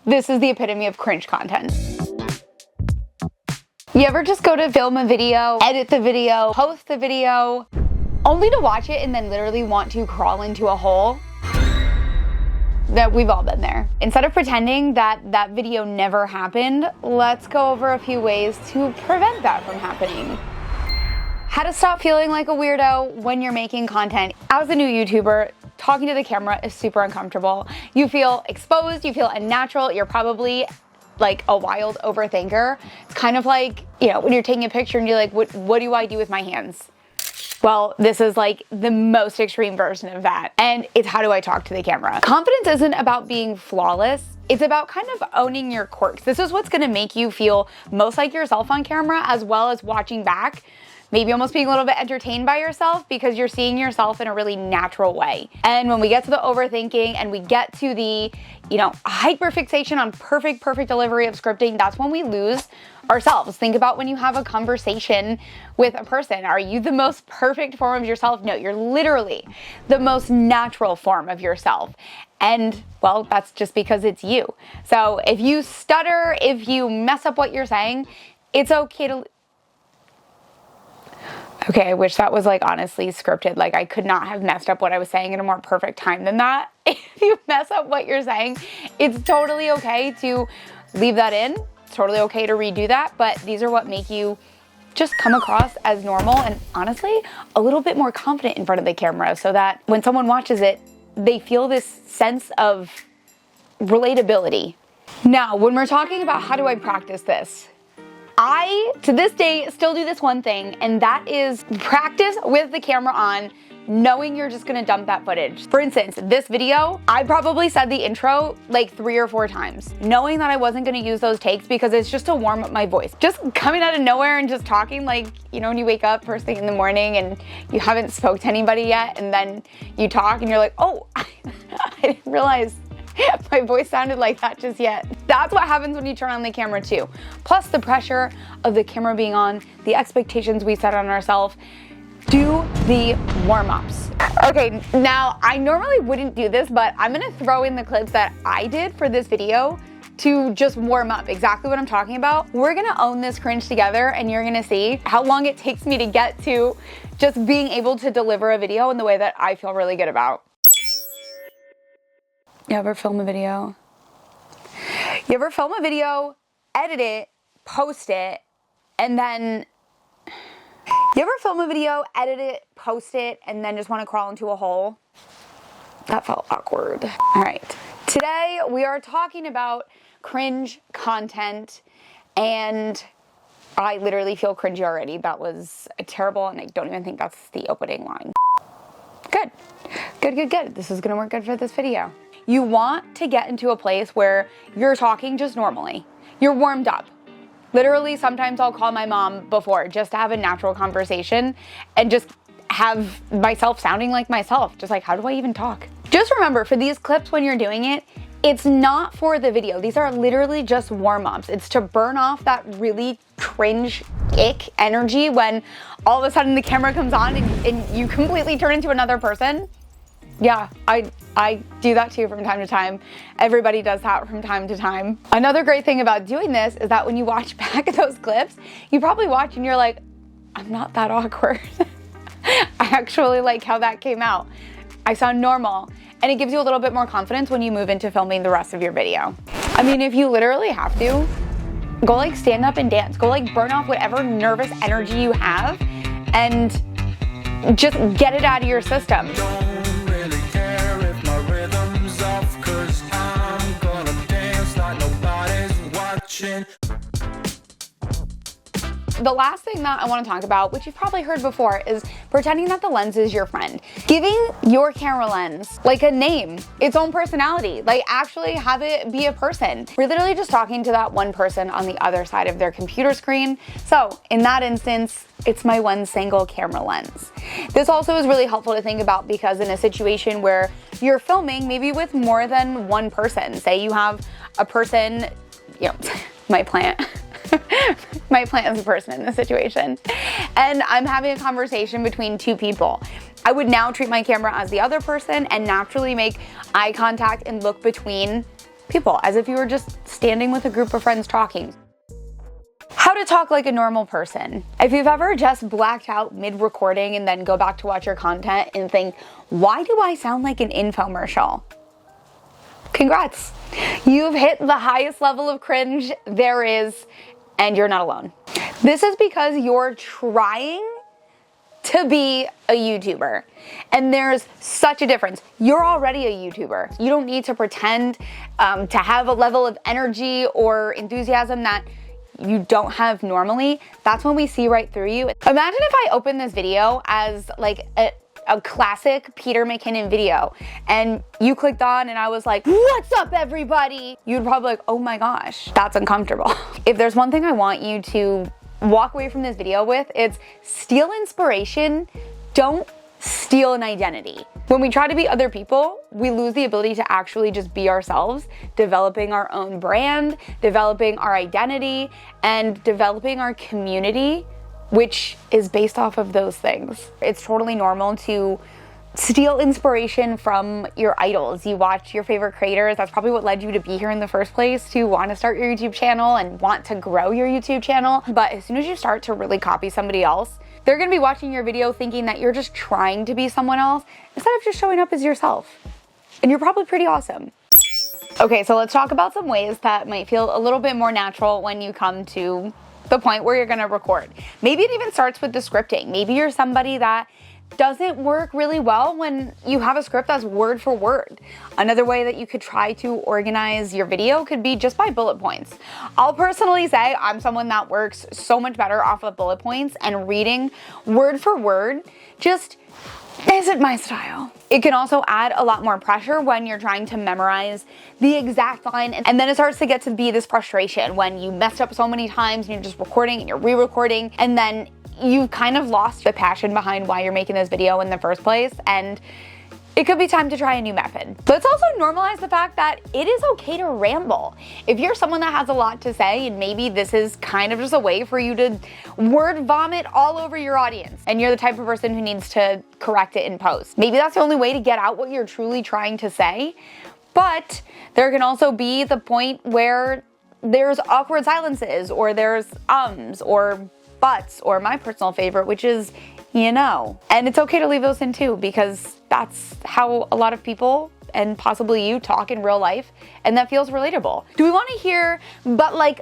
This is the epitome of cringe content. You ever just go to film a video, edit the video, post the video, only to watch it and then literally want to crawl into a hole? That we've all been there. Instead of pretending that that video never happened, let's go over a few ways to prevent that from happening. How to stop feeling like a weirdo when you're making content. As a new YouTuber, talking to the camera is super uncomfortable. You feel exposed, you feel unnatural, you're probably like a wild overthinker. It's kind of like, you know, when you're taking a picture and you're like, what do I do with my hands? Well, this is like the most extreme version of that. And it's how do I talk to the camera? Confidence isn't about being flawless. It's about kind of owning your quirks. This is what's gonna make you feel most like yourself on camera, as well as watching back, maybe almost being a little bit entertained by yourself because you're seeing yourself in a really natural way. And when we get to the overthinking and we get to the, you know, hyperfixation on perfect delivery of scripting, that's when we lose ourselves. Think about when you have a conversation with a person. Are you the most perfect form of yourself? No, you're literally the most natural form of yourself. And well, that's just because it's you. So if you stutter, if you mess up what you're saying, it's okay to... Okay, I wish that was like honestly scripted. Like I could not have messed up what I was saying in a more perfect time than that. If you mess up what you're saying, it's totally okay to leave that in. It's totally okay to redo that, but these are what make you just come across as normal and honestly, a little bit more confident in front of the camera so that when someone watches it, they feel this sense of relatability. Now, when we're talking about how do I practice this, I, to this day, still do this one thing, and that is practice with the camera on, knowing you're just gonna dump that footage. For instance, this video, I probably said the intro like 3 or 4 times, knowing that I wasn't gonna use those takes because it's just to warm up my voice. Just coming out of nowhere and just talking like, you know, when you wake up first thing in the morning and you haven't spoke to anybody yet, and then you talk and you're like, oh, I didn't realize my voice sounded like that just yet. That's what happens when you turn on the camera too. Plus the pressure of the camera being on, the expectations we set on ourselves. Do the warm-ups. Okay, now I normally wouldn't do this, but I'm gonna throw in the clips that I did for this video to just warm up exactly what I'm talking about. We're gonna own this cringe together and you're gonna see how long it takes me to get to just being able to deliver a video in the way that I feel really good about. You ever film a video? You ever film a video, edit it, post it, and then... You ever film a video, edit it, post it, and then just want to crawl into a hole? That felt awkward. All right, today we are talking about cringe content, and I literally feel cringy already. That was terrible, and I don't even think that's the opening line. Good. This is gonna work good for this video. You want to get into a place where you're talking just normally. You're warmed up. Literally, sometimes I'll call my mom before just to have a natural conversation and just have myself sounding like myself. Just like, how do I even talk? Just remember, for these clips when you're doing it, it's not for the video. These are literally just warm-ups. It's to burn off that really cringe ick energy when all of a sudden the camera comes on and you completely turn into another person. Yeah, I do that too from time to time. Everybody does that from time to time. Another great thing about doing this is that when you watch back those clips, you probably watch and you're like, I'm not that awkward. I actually like how that came out. I sound normal. And it gives you a little bit more confidence when you move into filming the rest of your video. I mean, if you literally have to, go like stand up and dance. Go like burn off whatever nervous energy you have and just get it out of your system. The last thing that I want to talk about, which you've probably heard before, is pretending that the lens is your friend. Giving your camera lens like a name, its own personality, like actually have it be a person. We're literally just talking to that one person on the other side of their computer screen. So in that instance, it's my one single camera lens. This also is really helpful to think about because in a situation where you're filming maybe with more than one person, say you have a person, you know, my plant. My plant is a person in this situation. And I'm having a conversation between 2 people. I would now treat my camera as the other person and naturally make eye contact and look between people, as if you were just standing with a group of friends talking. How to talk like a normal person. If you've ever just blacked out mid-recording and then go back to watch your content and think, why do I sound like an infomercial? Congrats. You've hit the highest level of cringe there is, and you're not alone. This is because you're trying to be a YouTuber. And there's such a difference. You're already a YouTuber. You don't need to pretend to have a level of energy or enthusiasm that you don't have normally. That's when we see right through you. Imagine if I opened this video as like a classic Peter McKinnon video and you clicked on and I was like, what's up everybody? You'd probably like, oh my gosh, that's uncomfortable. If there's one thing I want you to walk away from this video with, it's steal inspiration, don't steal an identity. When we try to be other people, we lose the ability to actually just be ourselves, developing our own brand, developing our identity, and developing our community, which is based off of those things. It's totally normal to steal inspiration from your idols. You watch your favorite creators. That's probably what led you to be here in the first place, to want to start your YouTube channel and want to grow your YouTube channel. But as soon as you start to really copy somebody else, they're gonna be watching your video thinking that you're just trying to be someone else instead of just showing up as yourself. And you're probably pretty awesome. Okay, so let's talk about some ways that might feel a little bit more natural when you come to the point where you're gonna record. Maybe it even starts with the scripting. Maybe you're somebody that doesn't work really well when you have a script that's word for word. Another way that you could try to organize your video could be just by bullet points. I'll personally say I'm someone that works so much better off of bullet points, and reading word for word just isn't my style. It can also add a lot more pressure when you're trying to memorize the exact line, and then it starts to get to be this frustration when you messed up so many times and you're just recording and you're re-recording, and then you've kind of lost the passion behind why you're making this video in the first place, and it could be time to try a new method. Let's also normalize the fact that it is okay to ramble. If you're someone that has a lot to say, and maybe this is kind of just a way for you to word vomit all over your audience, and you're the type of person who needs to correct it in post, maybe that's the only way to get out what you're truly trying to say. But there can also be the point where there's awkward silences, or there's ums, or buts, or my personal favorite, which is, you know. And it's okay to leave those in too, because that's how a lot of people, and possibly you, talk in real life, and that feels relatable. Do we want to hear but like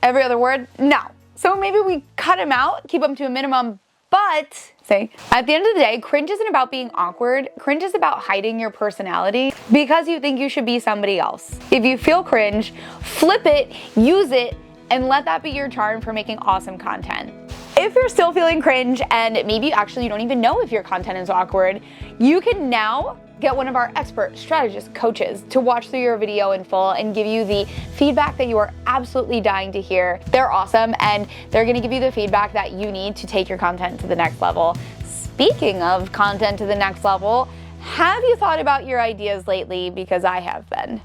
every other word? No. So maybe we cut them out, keep them to a minimum, but say, at the end of the day, cringe isn't about being awkward. Cringe is about hiding your personality because you think you should be somebody else. If you feel cringe, flip it, use it, and let that be your charm for making awesome content. If you're still feeling cringe, and maybe actually you don't even know if your content is awkward, you can now get one of our expert strategist coaches to watch through your video in full and give you the feedback that you are absolutely dying to hear. They're awesome, and they're gonna give you the feedback that you need to take your content to the next level. Speaking of content to the next level, have you thought about your ideas lately? Because I have been.